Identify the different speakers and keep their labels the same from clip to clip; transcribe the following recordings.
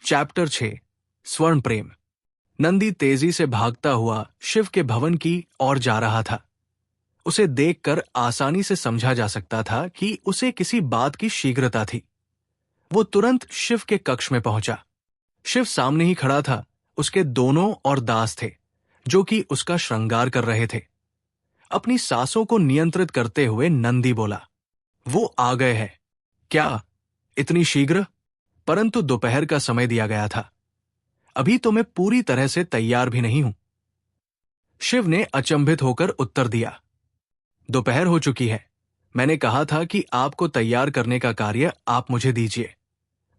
Speaker 1: Chapter 6 स्वर्ण प्रेम। नंदी तेजी से भागता हुआ शिव के भवन की ओर जा रहा था। उसे देखकर आसानी से समझा जा सकता था कि उसे किसी बात की शीघ्रता थी। वो तुरंत शिव के कक्ष में पहुंचा। शिव सामने ही खड़ा था। उसके दोनों और दास थे जो कि उसका श्रृंगार कर रहे थे। अपनी सांसों को नियंत्रित करते हुए नंदी बोला, वो आ गए हैं। क्या इतनी शीघ्र? परंतु दोपहर का समय दिया गया था। अभी तो मैं पूरी तरह से तैयार भी नहीं हूं। शिव ने अचंभित होकर उत्तर दिया, दोपहर हो चुकी है। मैंने कहा था कि आपको तैयार करने का कार्य आप मुझे दीजिए।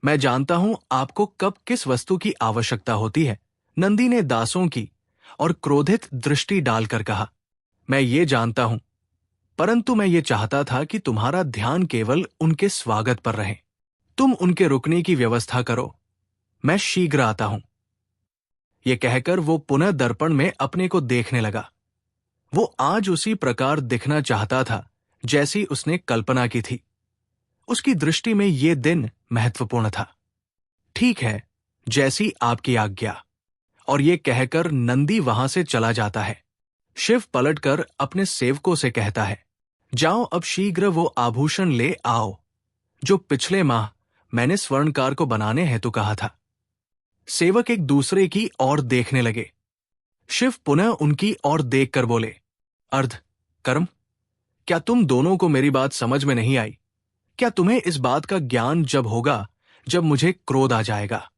Speaker 1: मैं जानता हूं आपको कब किस वस्तु की आवश्यकता होती है। नंदी ने दासों की और क्रोधित दृष्टि डालकर कहा, मैं ये जानता हूं, परंतु मैं ये चाहता था कि तुम्हारा ध्यान केवल उनके स्वागत पर रहे। तुम उनके रुकने की व्यवस्था करो, मैं शीघ्र आता हूं। यह कहकर वो पुनः दर्पण में अपने को देखने लगा। वो आज उसी प्रकार दिखना चाहता था जैसी उसने कल्पना की थी। उसकी दृष्टि में ये दिन महत्वपूर्ण था। ठीक है, जैसी आपकी आज्ञा। और ये कहकर नंदी वहां से चला जाता है। शिव पलटकर अपने सेवकों से कहता है, जाओ अब शीघ्र वो आभूषण ले आओ जो पिछले माह मैंने स्वर्णकार को बनाने हेतु कहा था। सेवक एक दूसरे की ओर देखने लगे। शिव पुनः उनकी ओर देखकर बोले, अर्ध कर्म, क्या तुम दोनों को मेरी बात समझ में नहीं आई? क्या तुम्हें इस बात का ज्ञान जब होगा जब मुझे क्रोध आ जाएगा?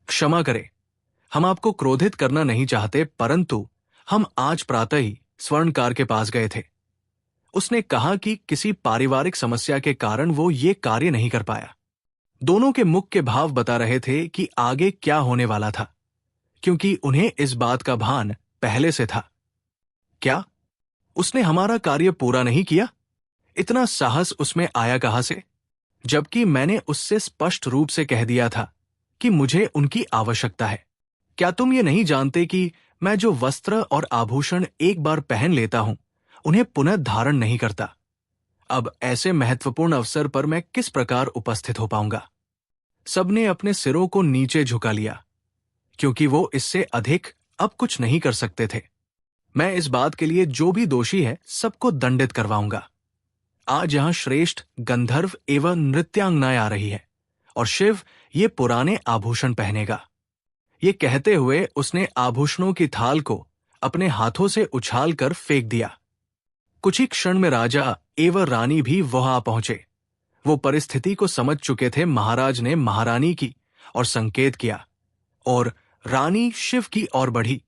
Speaker 1: क्षमा करें, हम आपको क्रोधित करना नहीं चाहते, परंतु हम आज प्रातः ही स्वर्णकार के पास गए थे। उसने कहा कि किसी पारिवारिक समस्या के कारण वो ये कार्य नहीं कर पाया। दोनों के मुख के भाव बता रहे थे कि आगे क्या होने वाला था, क्योंकि उन्हें इस बात का भान पहले से था। क्या उसने हमारा कार्य पूरा नहीं किया? इतना साहस उसमें आया कहां से? जबकि मैंने उससे स्पष्ट रूप से कह दिया था कि मुझे उनकी आवश्यकता है। क्या तुम ये नहीं जानते कि मैं जो वस्त्र और आभूषण एक बार पहन लेता हूं उन्हें पुनः धारण नहीं करता? अब ऐसे महत्वपूर्ण अवसर पर मैं किस प्रकार उपस्थित हो पाऊंगा? सबने अपने सिरों को नीचे झुका लिया, क्योंकि वो इससे अधिक अब कुछ नहीं कर सकते थे। मैं इस बात के लिए जो भी दोषी है सबको दंडित करवाऊंगा। आज यहां श्रेष्ठ गंधर्व एवं नृत्यांगनाएं आ रही है और शिव ये पुराने आभूषण पहनेगा। ये कहते हुए उसने आभूषणों की थाल को अपने हाथों से उछाल कर फेंक दिया। कुछ ही क्षण में राजा एवं रानी भी वहां आ पहुंचे। वो परिस्थिति को समझ चुके थे। महाराज ने महारानी की और संकेत किया और रानी शिव की ओर बढ़ी।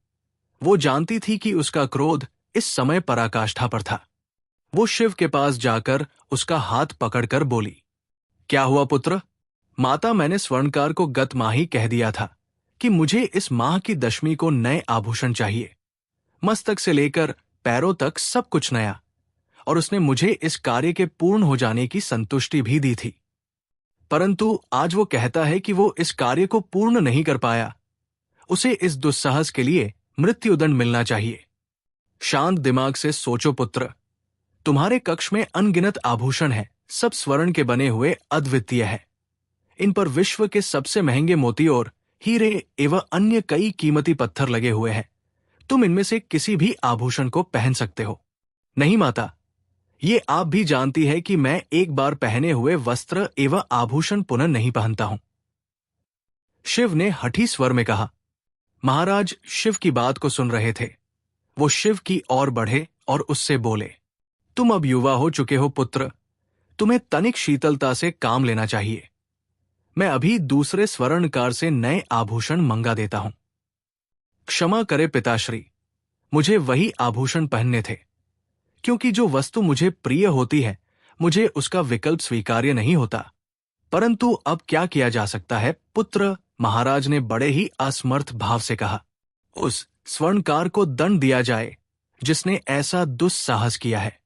Speaker 1: वो जानती थी कि उसका क्रोध इस समय पराकाष्ठा पर था। वो शिव के पास जाकर उसका हाथ पकड़कर बोली, क्या हुआ पुत्र? माता, मैंने स्वर्णकार को गत माह ही कह दिया था कि मुझे इस माह की दशमी को नए आभूषण चाहिए। मस्तक से लेकर पैरों तक सब कुछ नया। और उसने मुझे इस कार्य के पूर्ण हो जाने की संतुष्टि भी दी थी, परंतु आज वो कहता है कि वो इस कार्य को पूर्ण नहीं कर पाया। उसे इस दुस्साहस के लिए मृत्युदंड मिलना चाहिए। शांत दिमाग से सोचो पुत्र, तुम्हारे कक्ष में अनगिनत आभूषण हैं, सब स्वर्ण के बने हुए अद्वितीय है। इन पर विश्व के सबसे महंगे मोती और हीरे एवं अन्य कई कीमती पत्थर लगे हुए हैं। तुम इनमें से किसी भी आभूषण को पहन सकते हो। नहीं माता, ये आप भी जानती है कि मैं एक बार पहने हुए वस्त्र एवं आभूषण पुनः नहीं पहनता हूं। शिव ने हठी स्वर में कहा। महाराज शिव की बात को सुन रहे थे। वो शिव की ओर बढ़े और उससे बोले, तुम अब युवा हो चुके हो पुत्र, तुम्हें तनिक शीतलता से काम लेना चाहिए। मैं अभी दूसरे स्वर्णकार से नए आभूषण मंगा देता हूं। क्षमा करे पिताश्री, मुझे वही आभूषण पहनने थे, क्योंकि जो वस्तु मुझे प्रिय होती है मुझे उसका विकल्प स्वीकार्य नहीं होता। परंतु अब क्या किया जा सकता है पुत्र? महाराज ने बड़े ही असमर्थ भाव से कहा। उस स्वर्णकार को दंड दिया जाए जिसने ऐसा दुस्साहस किया है।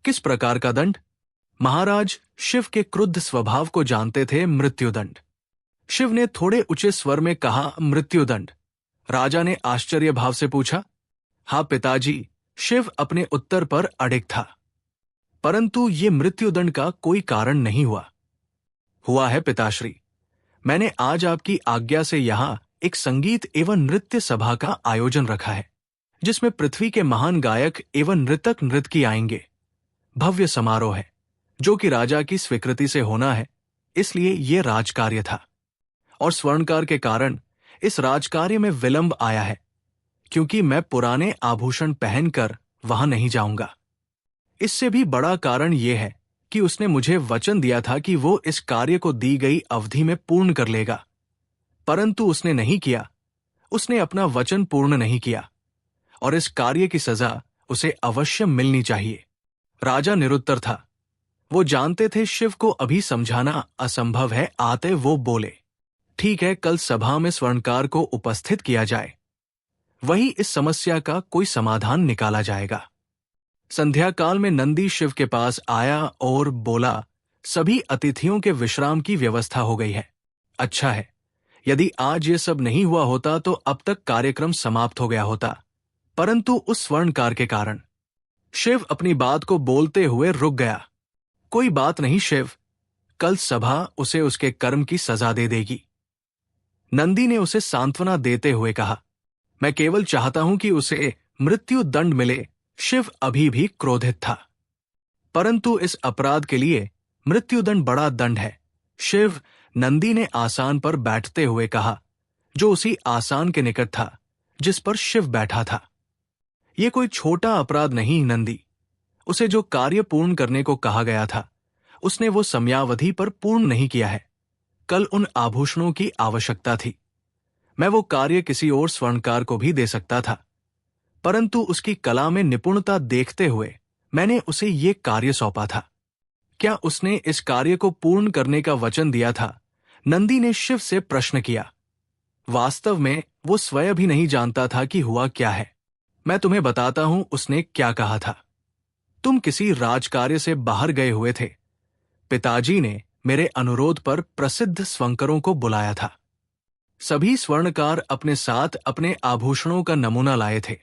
Speaker 1: किस प्रकार का दंड? महाराज शिव के क्रुद्ध स्वभाव को जानते थे। मृत्युदंड। शिव ने थोड़े ऊंचे स्वर में कहा, मृत्युदंड। राजा ने आश्चर्य भाव से पूछा, हाँ पिताजी। शिव अपने उत्तर पर अडिग था। परंतु ये मृत्युदंड का कोई कारण नहीं हुआ। हुआ है पिताश्री। मैंने आज आपकी आज्ञा से यहाँ एक संगीत एवं नृत्य सभा का आयोजन रखा है, जिसमें पृथ्वी के महान गायक एवं नृतक नृत्य आएंगे। भव्य समारोह है, जो कि राजा की स्वीकृति से होना है, इसलिए ये राजकार्य था। और स्वर्णकार के कारण इस राजकार्य में विलंब आया है, क्योंकि मैं पुराने आभूषण पहनकर वहां नहीं जाऊंगा। इससे भी बड़ा कारण यह है कि उसने मुझे वचन दिया था कि वो इस कार्य को दी गई अवधि में पूर्ण कर लेगा, परंतु उसने नहीं किया। उसने अपना वचन पूर्ण नहीं किया, और इस कार्य की सजा उसे अवश्य मिलनी चाहिए। राजा निरुत्तर था। वो जानते थे शिव को अभी समझाना असंभव है। आते वो बोले, ठीक है, कल सभा में स्वर्णकार को उपस्थित किया जाए, वही इस समस्या का कोई समाधान निकाला जाएगा। संध्या काल में नंदी शिव के पास आया और बोला, सभी अतिथियों के विश्राम की व्यवस्था हो गई है। अच्छा है, यदि आज ये सब नहीं हुआ होता तो अब तक कार्यक्रम समाप्त हो गया होता, परंतु उस स्वर्णकार के कारण। शिव अपनी बात को बोलते हुए रुक गया। कोई बात नहीं शिव, कल सभा उसे उसके कर्म की सजा दे देगी। नंदी ने उसे सांत्वना देते हुए कहा, मैं केवल चाहता हूं कि उसे मृत्यु दंड मिले। शिव अभी भी क्रोधित था, परंतु इस अपराध के लिए मृत्युदंड बड़ा दंड है। शिव, नंदी ने आसान पर बैठते हुए कहा, जो उसी आसान के निकट था जिस पर शिव बैठा था। यह कोई छोटा अपराध नहीं नंदी। उसे जो कार्य पूर्ण करने को कहा गया था, उसने वो समयावधि पर पूर्ण नहीं किया है। कल उन आभूषणों की आवश्यकता थी। मैं वो कार्य किसी और स्वर्णकार को भी दे सकता था, परंतु उसकी कला में निपुणता देखते हुए मैंने उसे ये कार्य सौंपा था। क्या उसने इस कार्य को पूर्ण करने का वचन दिया था? नंदी ने शिव से प्रश्न किया। वास्तव में वो स्वयं भी नहीं जानता था कि हुआ क्या है। मैं तुम्हें बताता हूं उसने क्या कहा था। तुम किसी राजकार्य से बाहर गए हुए थे। पिताजी ने मेरे अनुरोध पर प्रसिद्ध स्वंकरों को बुलाया था। सभी स्वर्णकार अपने साथ अपने आभूषणों का नमूना लाए थे।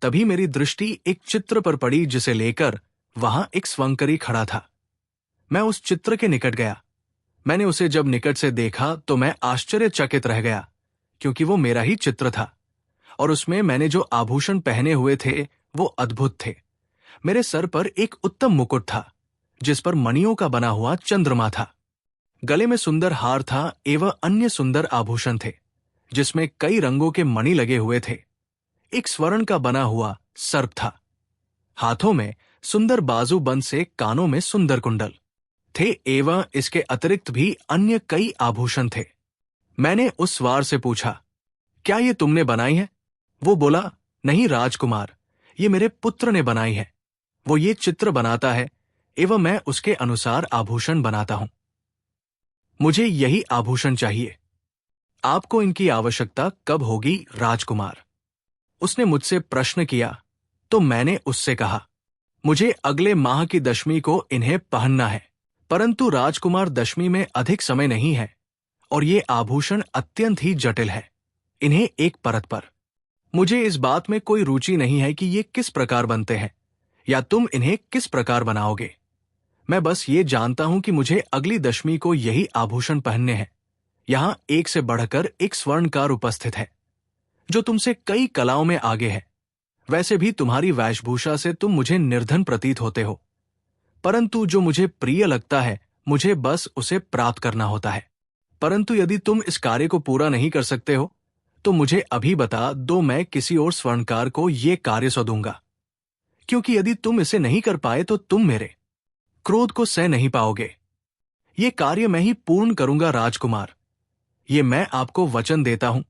Speaker 1: तभी मेरी दृष्टि एक चित्र पर पड़ी जिसे लेकर वहां एक स्वंकरी खड़ा था। मैं उस चित्र के निकट गया। मैंने उसे जब निकट से देखा तो मैं आश्चर्यचकित रह गया, क्योंकि वो मेरा ही चित्र था, और उसमें मैंने जो आभूषण पहने हुए थे वो अद्भुत थे। मेरे सर पर एक उत्तम मुकुट था, जिस पर मणियों का बना हुआ चंद्रमा था। गले में सुंदर हार था एवं अन्य सुंदर आभूषण थे, जिसमें कई रंगों के मणि लगे हुए थे। एक स्वर्ण का बना हुआ सर्प था। हाथों में सुंदर बाजूबंद से कानों में सुंदर कुंडल थे एवं इसके अतिरिक्त भी अन्य कई आभूषण थे। मैंने उस स्वार से पूछा, क्या ये तुमने बनाई है? वो बोला, नहीं राजकुमार, ये मेरे पुत्र ने बनाई है। वो ये चित्र बनाता है एवं मैं उसके अनुसार आभूषण बनाता हूं। मुझे यही आभूषण चाहिए। आपको इनकी आवश्यकता कब होगी राजकुमार? उसने मुझसे प्रश्न किया तो मैंने उससे कहा, मुझे अगले माह की दशमी को इन्हें पहनना है, परंतु राजकुमार दशमी में अधिक समय नहीं है और ये आभूषण अत्यंत ही जटिल है। इन्हें एक परत पर। मुझे इस बात में कोई रुचि नहीं है कि ये किस प्रकार बनते हैं या तुम इन्हें किस प्रकार बनाओगे। मैं बस ये जानता हूं कि मुझे अगली दशमी को यही आभूषण पहनने हैं। यहां एक से बढ़कर एक स्वर्णकार उपस्थित है, जो तुमसे कई कलाओं में आगे है। वैसे भी तुम्हारी वेशभूषा से तुम मुझे निर्धन प्रतीत होते हो, परंतु जो मुझे प्रिय लगता है मुझे बस उसे प्राप्त करना होता है। परंतु यदि तुम इस कार्य को पूरा नहीं कर सकते हो तो मुझे अभी बता दो, मैं किसी और स्वर्णकार को ये कार्य सौंपूंगा, क्योंकि यदि तुम इसे नहीं कर पाए तो तुम मेरे क्रोध को सह नहीं पाओगे। ये कार्य मैं ही पूर्ण करूंगा राजकुमार, ये मैं आपको वचन देता हूं।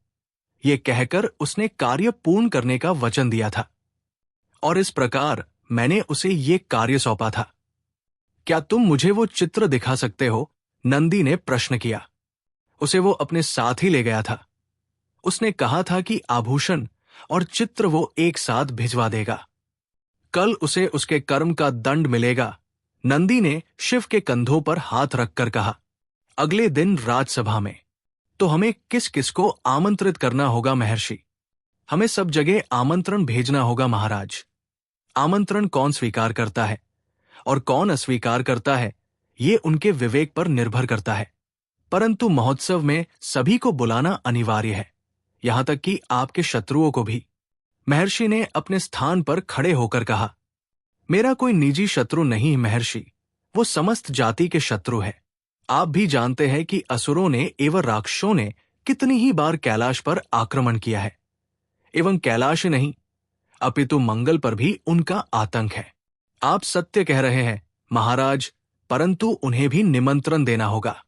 Speaker 1: ये कहकर उसने कार्य पूर्ण करने का वचन दिया था, और इस प्रकार मैंने उसे ये कार्य सौंपा था। क्या तुम मुझे वो चित्र दिखा सकते हो? नंदी ने प्रश्न किया। उसे वो अपने साथ ही ले गया था। उसने कहा था कि आभूषण और चित्र वो एक साथ भिजवा देगा। कल उसे उसके कर्म का दंड मिलेगा। नंदी ने शिव के कंधों पर हाथ रखकर कहा, अगले दिन राजसभा में तो हमें किस किस को आमंत्रित करना होगा महर्षि? हमें सब जगह आमंत्रण भेजना होगा महाराज। आमंत्रण कौन स्वीकार करता है और कौन अस्वीकार करता है, ये उनके विवेक पर निर्भर करता है। परंतु महोत्सव में सभी को बुलाना अनिवार्य है, यहां तक कि आपके शत्रुओं को भी। महर्षि ने अपने स्थान पर खड़े होकर कहा, मेरा कोई निजी शत्रु नहीं महर्षि, वो समस्त जाति के शत्रु है। आप भी जानते हैं कि असुरों ने एवं राक्षसों ने कितनी ही बार कैलाश पर आक्रमण किया है, एवं कैलाश ही नहीं अपितु मंगल पर भी उनका आतंक है। आप सत्य कह रहे हैं महाराज, परंतु उन्हें भी निमंत्रण देना होगा।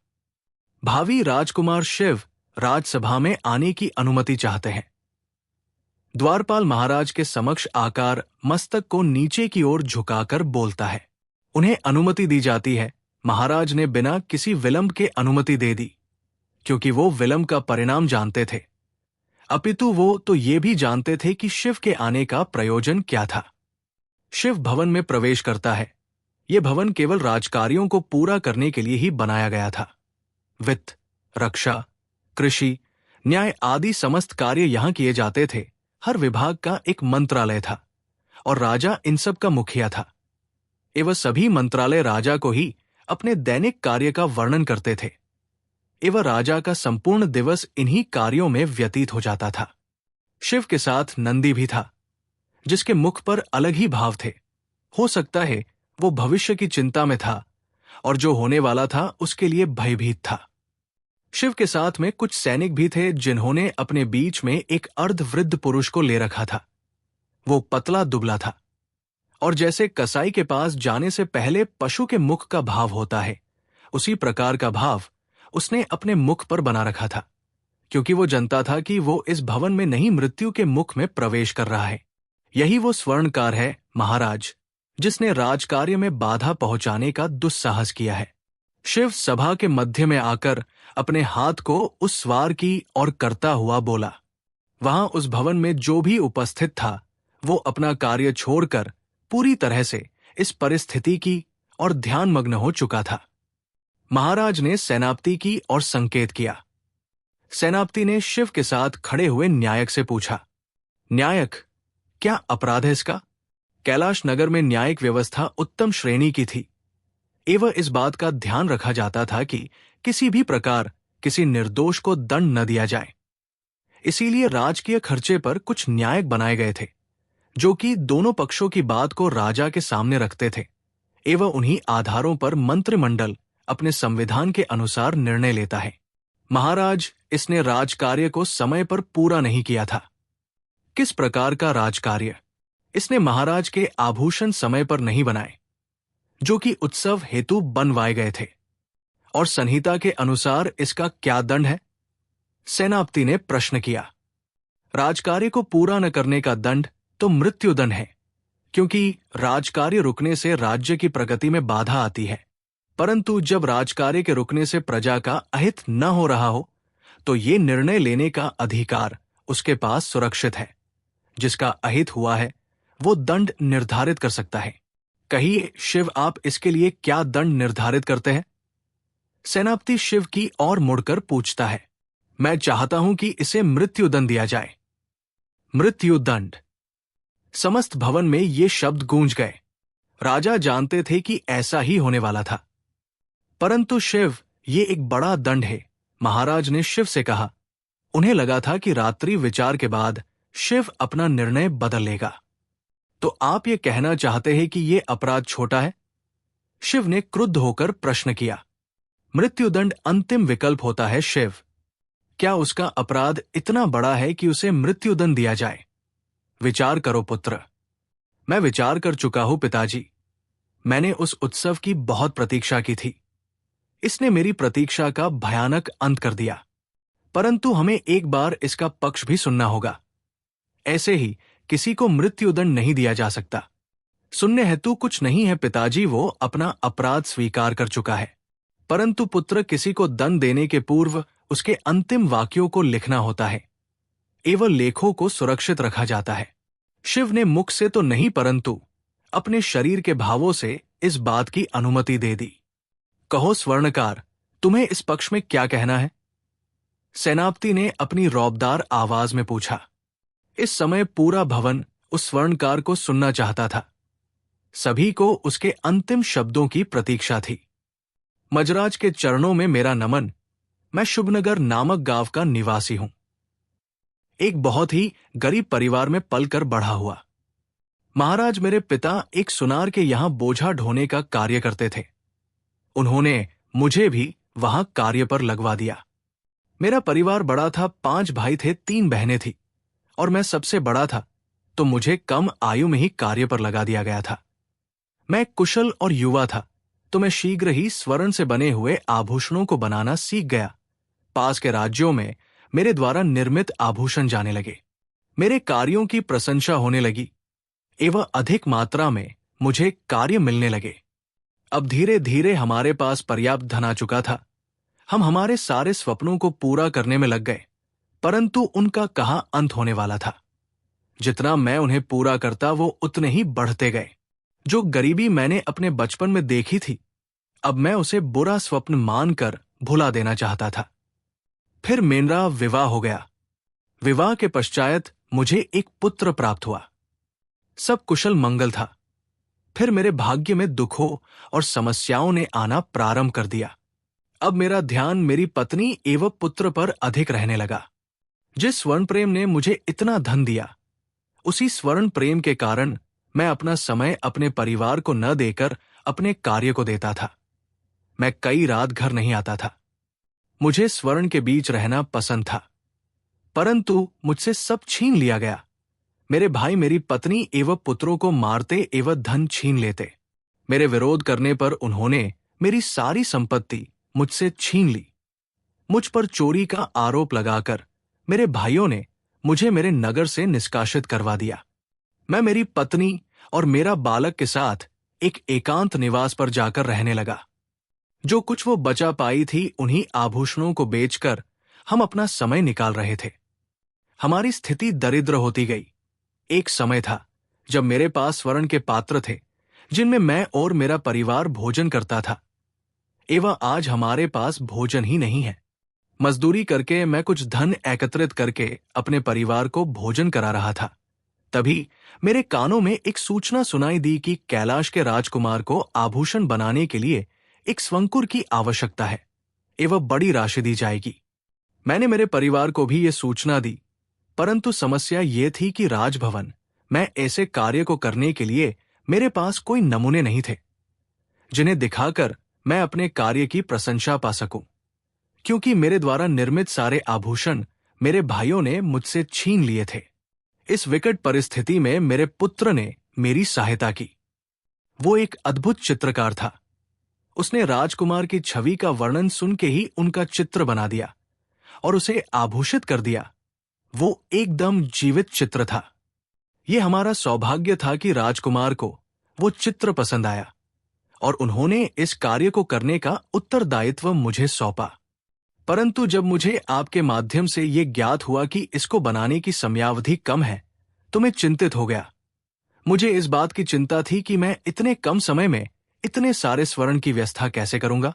Speaker 1: भावी राजकुमार शिव राजसभा में आने की अनुमति चाहते हैं। द्वारपाल महाराज के समक्ष आकर मस्तक को नीचे की ओर झुकाकर बोलता है, उन्हें अनुमति दी जाती है। महाराज ने बिना किसी विलंब के अनुमति दे दी, क्योंकि वो विलंब का परिणाम जानते थे, अपितु वो तो ये भी जानते थे कि शिव के आने का प्रयोजन क्या था। शिव भवन में प्रवेश करता है। ये भवन केवल राजकार्यों को पूरा करने के लिए ही बनाया गया था। वित्त, रक्षा, कृषि, न्याय आदि समस्त कार्य यहां किए जाते थे। हर विभाग का एक मंत्रालय था और राजा इन सब का मुखिया था। एवं सभी मंत्रालय राजा को ही अपने दैनिक कार्य का वर्णन करते थे एवं राजा का संपूर्ण दिवस इन्हीं कार्यों में व्यतीत हो जाता था। शिव के साथ नंदी भी था, जिसके मुख पर अलग ही भाव थे। हो सकता है वो भविष्य की चिंता में था और जो होने वाला था उसके लिए भयभीत था। शिव के साथ में कुछ सैनिक भी थे जिन्होंने अपने बीच में एक अर्धवृद्ध पुरुष को ले रखा था। वो पतला दुबला था और जैसे कसाई के पास जाने से पहले पशु के मुख का भाव होता है, उसी प्रकार का भाव उसने अपने मुख पर बना रखा था, क्योंकि वो जानता था कि वो इस भवन में नहीं मृत्यु के मुख में प्रवेश कर रहा है। यही वो स्वर्णकार है महाराज, जिसने राजकार्य में बाधा पहुंचाने का दुस्साहस किया है। शिव सभा के मध्य में आकर अपने हाथ को उस स्वार की ओर करता हुआ बोला। वहां उस भवन में जो भी उपस्थित था वो अपना कार्य छोड़कर पूरी तरह से इस परिस्थिति की और ध्यानमग्न हो चुका था। महाराज ने सेनापति की ओर संकेत किया। सेनापति ने शिव के साथ खड़े हुए न्यायक से पूछा, न्यायक, क्या अपराध है इसका? कैलाश नगर में न्यायिक व्यवस्था उत्तम श्रेणी की थी एवं इस बात का ध्यान रखा जाता था कि किसी भी प्रकार किसी निर्दोष को दंड न दिया जाए। इसीलिए राजकीय खर्चे पर कुछ न्यायिक बनाए गए थे, जो कि दोनों पक्षों की बात को राजा के सामने रखते थे एवं उन्हीं आधारों पर मंत्रिमंडल अपने संविधान के अनुसार निर्णय लेता है। महाराज, इसने राजकार्य को समय पर पूरा नहीं किया था। किस प्रकार का राजकार्य? इसने महाराज के आभूषण समय पर नहीं बनाए, जो कि उत्सव हेतु बनवाए गए थे, और संहिता के अनुसार इसका क्या दंड है? सेनापति ने प्रश्न किया। राजकार्य को पूरा न करने का दंड तो मृत्युदंड है, क्योंकि राजकार्य रुकने से राज्य की प्रगति में बाधा आती है। परंतु जब राजकार्य के रुकने से प्रजा का अहित न हो रहा हो, तो ये निर्णय लेने का अधिकार उसके पास सुरक्षित है। जिसका अहित हुआ है वो दंड निर्धारित कर सकता है। कहिए शिव, आप इसके लिए क्या दंड निर्धारित करते हैं? सेनापति शिव की ओर मुड़कर पूछता है। मैं चाहता हूं कि इसे मृत्युदंड दिया जाए। मृत्युदंड। समस्त भवन में ये शब्द गूंज गए। राजा जानते थे कि ऐसा ही होने वाला था। परंतु शिव, ये एक बड़ा दंड है, महाराज ने शिव से कहा। उन्हें लगा था कि रात्रि विचार के बाद शिव अपना निर्णय बदल लेगा। तो आप ये कहना चाहते हैं कि ये अपराध छोटा है? शिव ने क्रुद्ध होकर प्रश्न किया। मृत्युदंड अंतिम विकल्प होता है शिव। क्या उसका अपराध इतना बड़ा है कि उसे मृत्युदंड दिया जाए? विचार करो पुत्र। मैं विचार कर चुका हूं पिताजी। मैंने उस उत्सव की बहुत प्रतीक्षा की थी। इसने मेरी प्रतीक्षा का भयानक अंत कर दिया। परंतु हमें एक बार इसका पक्ष भी सुनना होगा। ऐसे ही किसी को मृत्युदंड नहीं दिया जा सकता। सुनने हेतु कुछ नहीं है पिताजी, वो अपना अपराध स्वीकार कर चुका है। परंतु पुत्र, किसी को दंड देने के पूर्व उसके अंतिम वाक्यों को लिखना होता है एवं लेखों को सुरक्षित रखा जाता है। शिव ने मुख से तो नहीं परंतु अपने शरीर के भावों से इस बात की अनुमति दे दी। कहो स्वर्णकार, तुम्हें इस पक्ष में क्या कहना है? सेनापति ने अपनी रौबदार आवाज में पूछा। इस समय पूरा भवन उस स्वर्णकार को सुनना चाहता था। सभी को उसके अंतिम शब्दों की प्रतीक्षा थी। मजराज के चरणों में मेरा नमन। मैं शुभनगर नामक गांव का निवासी हूं। एक बहुत ही गरीब परिवार में पलकर बड़ा हुआ। महाराज मेरे पिता एक सुनार के यहां बोझा ढोने का कार्य करते थे। उन्होंने मुझे भी वहां कार्य पर लगवा दिया। मेरा परिवार बड़ा था, 5 भाई थे, 3 बहनें थी और मैं सबसे बड़ा था, तो मुझे कम आयु में ही कार्य पर लगा दिया गया था। मैं कुशल और युवा था, तो मैं शीघ्र ही स्वर्ण से बने हुए आभूषणों को बनाना सीख गया। पास के राज्यों में मेरे द्वारा निर्मित आभूषण जाने लगे। मेरे कार्यों की प्रशंसा होने लगी एवं अधिक मात्रा में मुझे कार्य मिलने लगे। अब धीरे धीरे हमारे पास पर्याप्त धन आ चुका था। हम हमारे सारे स्वप्नों को पूरा करने में लग गए, परंतु उनका कहाँ अंत होने वाला था। जितना मैं उन्हें पूरा करता वो उतने ही बढ़ते गए। जो गरीबी मैंने अपने बचपन में देखी थी, अब मैं उसे बुरा स्वप्न मानकर भुला देना चाहता था। फिर मेरा विवाह हो गया। विवाह के पश्चात मुझे एक पुत्र प्राप्त हुआ। सब कुशल मंगल था। फिर मेरे भाग्य में दुखों और समस्याओं ने आना प्रारंभ कर दिया। अब मेरा ध्यान मेरी पत्नी एवं पुत्र पर अधिक रहने लगा। जिस स्वर्ण प्रेम ने मुझे इतना धन दिया, उसी स्वर्ण प्रेम के कारण मैं अपना समय अपने परिवार को न देकर अपने कार्य को देता था। मैं कई रात घर नहीं आता था। मुझे स्वर्ण के बीच रहना पसंद था, परंतु मुझसे सब छीन लिया गया। मेरे भाई मेरी पत्नी एवं पुत्रों को मारते एवं धन छीन लेते। मेरे विरोध करने पर उन्होंने मेरी सारी संपत्ति मुझसे छीन ली। मुझ पर चोरी का आरोप लगाकर मेरे भाइयों ने मुझे मेरे नगर से निष्कासित करवा दिया। मैं मेरी पत्नी और मेरा बालक के साथ एक एकांत निवास पर जाकर रहने लगा। जो कुछ वो बचा पाई थी, उन्हीं आभूषणों को बेचकर हम अपना समय निकाल रहे थे। हमारी स्थिति दरिद्र होती गई। एक समय था जब मेरे पास स्वर्ण के पात्र थे, जिनमें मैं और मेरा परिवार भोजन करता था, एवं आज हमारे पास भोजन ही नहीं है। मजदूरी करके मैं कुछ धन एकत्रित करके अपने परिवार को भोजन करा रहा था। तभी मेरे कानों में एक सूचना सुनाई दी कि कैलाश के राजकुमार को आभूषण बनाने के लिए एक स्वंकुर की आवश्यकता है एवं बड़ी राशि दी जाएगी। मैंने मेरे परिवार को भी ये सूचना दी, परंतु समस्या ये थी कि राजभवन में ऐसे कार्य को करने के लिए मेरे पास कोई नमूने नहीं थे, जिन्हें दिखाकर मैं अपने कार्य की प्रशंसा पा सकूं, क्योंकि मेरे द्वारा निर्मित सारे आभूषण मेरे भाइयों ने मुझसे छीन लिए थे। इस विकट परिस्थिति में मेरे पुत्र ने मेरी सहायता की। वो एक अद्भुत चित्रकार था। उसने राजकुमार की छवि का वर्णन सुन के ही उनका चित्र बना दिया और उसे आभूषित कर दिया। वो एकदम जीवित चित्र था। ये हमारा सौभाग्य था कि राजकुमार को वो चित्र पसंद आया और उन्होंने इस कार्य को करने का उत्तरदायित्व मुझे सौंपा। परंतु जब मुझे आपके माध्यम से ये ज्ञात हुआ कि इसको बनाने की समयावधि कम है, तो मैं चिंतित हो गया। मुझे इस बात की चिंता थी कि मैं इतने कम समय में इतने सारे स्वर्ण की व्यवस्था कैसे करूंगा।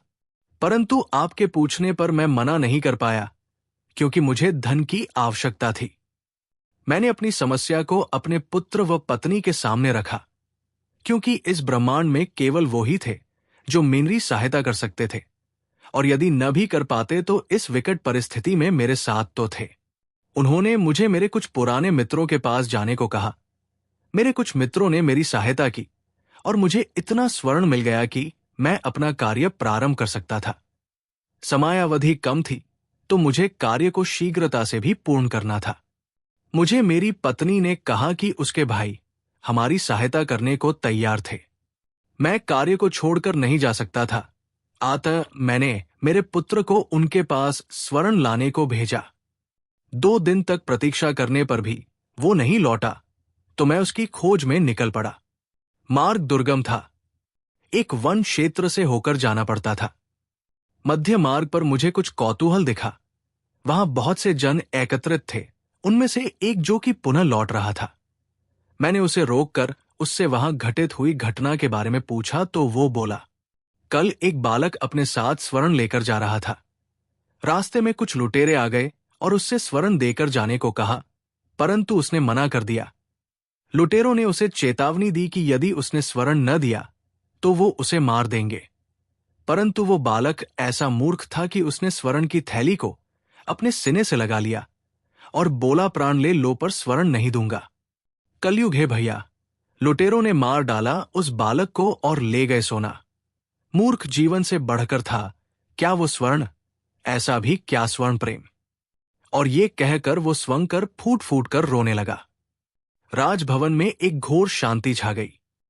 Speaker 1: परंतु आपके पूछने पर मैं मना नहीं कर पाया, क्योंकि मुझे धन की आवश्यकता थी। मैंने अपनी समस्या को अपने पुत्र व पत्नी के सामने रखा, क्योंकि इस ब्रह्मांड में केवल वो ही थे जो मेरी सहायता कर सकते थे, और यदि न भी कर पाते तो इस विकट परिस्थिति में मेरे साथ तो थे। उन्होंने मुझे मेरे कुछ पुराने मित्रों के पास जाने को कहा। मेरे कुछ मित्रों ने मेरी सहायता की और मुझे इतना स्वर्ण मिल गया कि मैं अपना कार्य प्रारंभ कर सकता था। समयावधि कम थी, तो मुझे कार्य को शीघ्रता से भी पूर्ण करना था। मुझे मेरी पत्नी ने कहा कि उसके भाई हमारी सहायता करने को तैयार थे। मैं कार्य को छोड़कर नहीं जा सकता था, अतः मैंने मेरे पुत्र को उनके पास स्वर्ण लाने को भेजा। 2 दिन तक प्रतीक्षा करने पर भी वो नहीं लौटा, तो मैं उसकी खोज में निकल पड़ा। मार्ग दुर्गम था। एक वन क्षेत्र से होकर जाना पड़ता था। मध्य मार्ग पर मुझे कुछ कौतूहल दिखा। वहां बहुत से जन एकत्रित थे, उनमें से एक जो कि पुनः लौट रहा था। मैंने उसे रोककर उससे वहां घटित हुई घटना के बारे में पूछा तो वो बोला, कल एक बालक अपने साथ स्वर्ण लेकर जा रहा था। रास्ते में कुछ लुटेरे आ गए और उससे स्वर्ण देकर जाने को कहा, परंतु उसने मना कर दिया। लुटेरों ने उसे चेतावनी दी कि यदि उसने स्वर्ण न दिया तो वो उसे मार देंगे। परंतु वो बालक ऐसा मूर्ख था कि उसने स्वर्ण की थैली को अपने सिने से लगा लिया और बोला, प्राण ले लो पर स्वर्ण नहीं दूंगा। कलयुग है भैया, लुटेरों ने मार डाला उस बालक को और ले गए सोना। मूर्ख जीवन से बढ़कर था क्या वो स्वर्ण, ऐसा भी क्या स्वर्ण प्रेम। और ये कहकर वो स्वंग कर फूट फूट कर रोने लगा। राजभवन में एक घोर शांति छा गई।